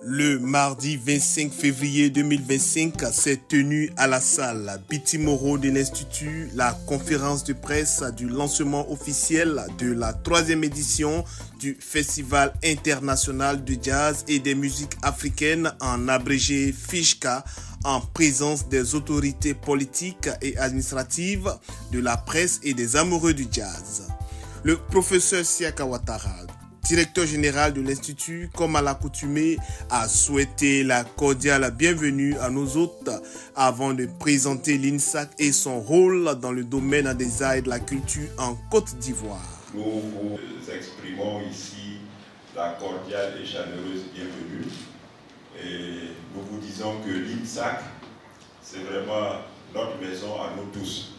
Le mardi 25 février 2025 s'est tenue à la salle Biti Moro de l'Institut la conférence de presse du lancement officiel de la 3e édition du Festival international de jazz et des musiques africaines en abrégé FIJCA en présence des autorités politiques et administratives, de la presse et des amoureux du jazz. Le professeur Siaka Ouattara, directeur général de l'Institut, comme à l'accoutumée, a souhaité la cordiale bienvenue à nos hôtes avant de présenter l'INSAC et son rôle dans le domaine des arts et de la culture en Côte d'Ivoire. Nous vous exprimons ici la cordiale et chaleureuse bienvenue et nous vous disons que l'INSAC, c'est vraiment notre maison à nous tous.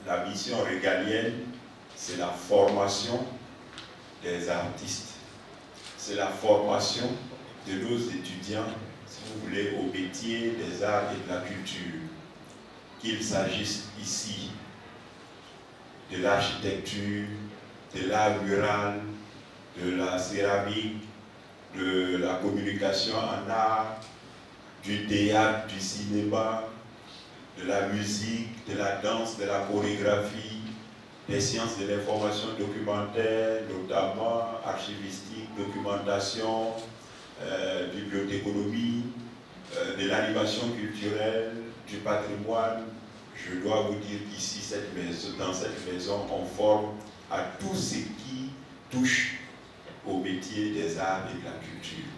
La mission régalienne, c'est la formation des artistes. C'est la formation de nos étudiants, si vous voulez, au métier des arts et de la culture. Qu'il s'agisse ici de l'architecture, de l'art rural, de la céramique, de la communication en art, du théâtre, du cinéma, de la musique, de la danse, de la chorégraphie, des sciences de l'information documentaire, notamment archivistique, documentation, bibliothéconomie, de l'animation culturelle, du patrimoine. Je dois vous dire qu'ici, dans cette maison, on forme à tout ce qui touche au métier des arts et de la culture.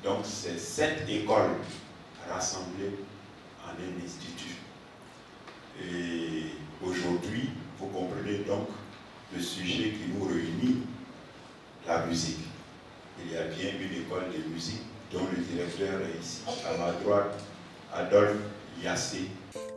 Donc c'est cette école rassemblée en un institut. Et aujourd'hui, vous comprenez donc le sujet qui nous réunit, la musique. Il y a bien une école de musique dont le directeur est ici, à ma droite, Adolphe Yassé.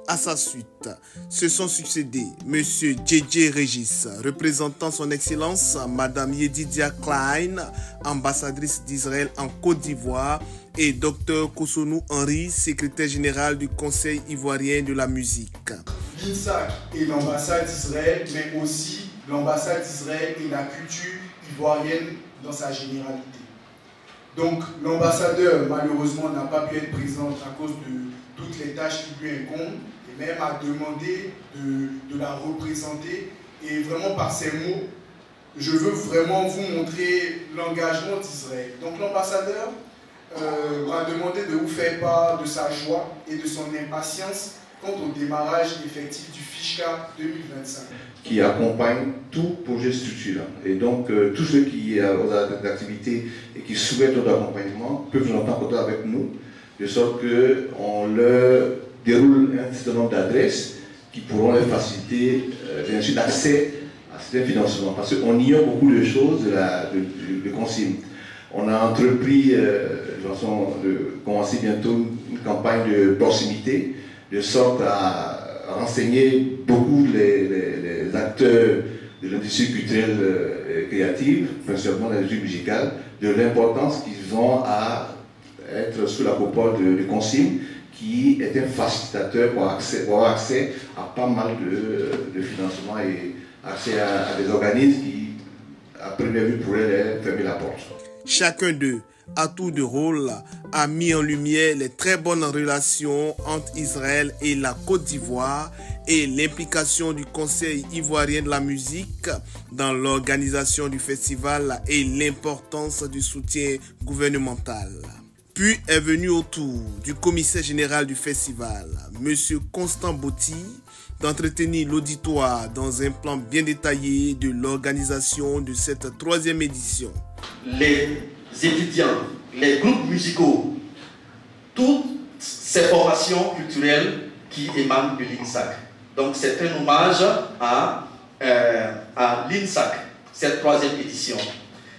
À sa suite, se sont succédés M. Djedje Régis, représentant son Excellence Mme Yedidia Klein, ambassadrice d'Israël en Côte d'Ivoire, et Dr Kosonou Henri, secrétaire général du Conseil ivoirien de la musique. L'INSAC et l'ambassade d'Israël, mais aussi l'ambassade d'Israël et la culture ivoirienne dans sa généralité. Donc l'ambassadeur, malheureusement, n'a pas pu être présent à cause de toutes les tâches qui lui incombent, et même a demandé de la représenter. Et vraiment par ces mots, je veux vraiment vous montrer l'engagement d'Israël. Donc l'ambassadeur m'a demandé de vous faire part de sa joie et de son impatience quant au démarrage effectif du FIJCA 2025. Qui accompagne tout projet structurant. Et donc, tous ceux qui ont des activités et qui souhaitent notre accompagnement peuvent nous entendre en contact avec nous, de sorte qu'on leur déroule un certain nombre d'adresses qui pourront leur faciliter bien sûr l'accès à certains financements. Parce qu'on ignore beaucoup de choses de consigne. On a entrepris, de commencer bientôt une campagne de proximité, de sorte à renseigner beaucoup les acteurs de l'industrie culturelle et créative, principalement de l'industrie musicale, de l'importance qu'ils ont à être sous la coupole de consigne, qui est un facilitateur pour avoir accès à pas mal de financement et accès à des organismes qui, à première vue, pourraient leur fermer la porte. Chacun d'eux, à tour de rôle, a mis en lumière les très bonnes relations entre Israël et la Côte d'Ivoire et l'implication du Conseil ivoirien de la musique dans l'organisation du festival et l'importance du soutien gouvernemental. Puis est venu au tour du commissaire général du festival, M. Constant Botti, d'entretenir l'auditoire dans un plan bien détaillé de l'organisation de cette 3e édition. Les étudiants, les groupes musicaux, toutes ces formations culturelles qui émanent de l'INSAC. Donc c'est un hommage à l'INSAC, cette 3e édition.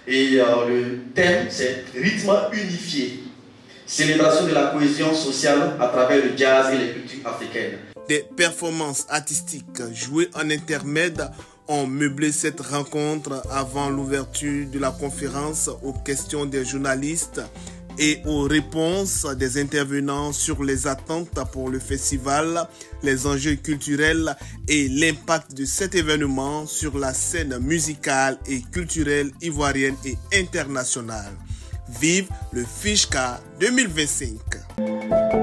Et le thème, c'est rythme unifié. Célébration de la cohésion sociale à travers le jazz et les cultures africaines. Des performances artistiques jouées en intermède ont meublé cette rencontre avant l'ouverture de la conférence aux questions des journalistes et aux réponses des intervenants sur les attentes pour le festival, les enjeux culturels et l'impact de cet événement sur la scène musicale et culturelle ivoirienne et internationale. Vive le Fishka 2025.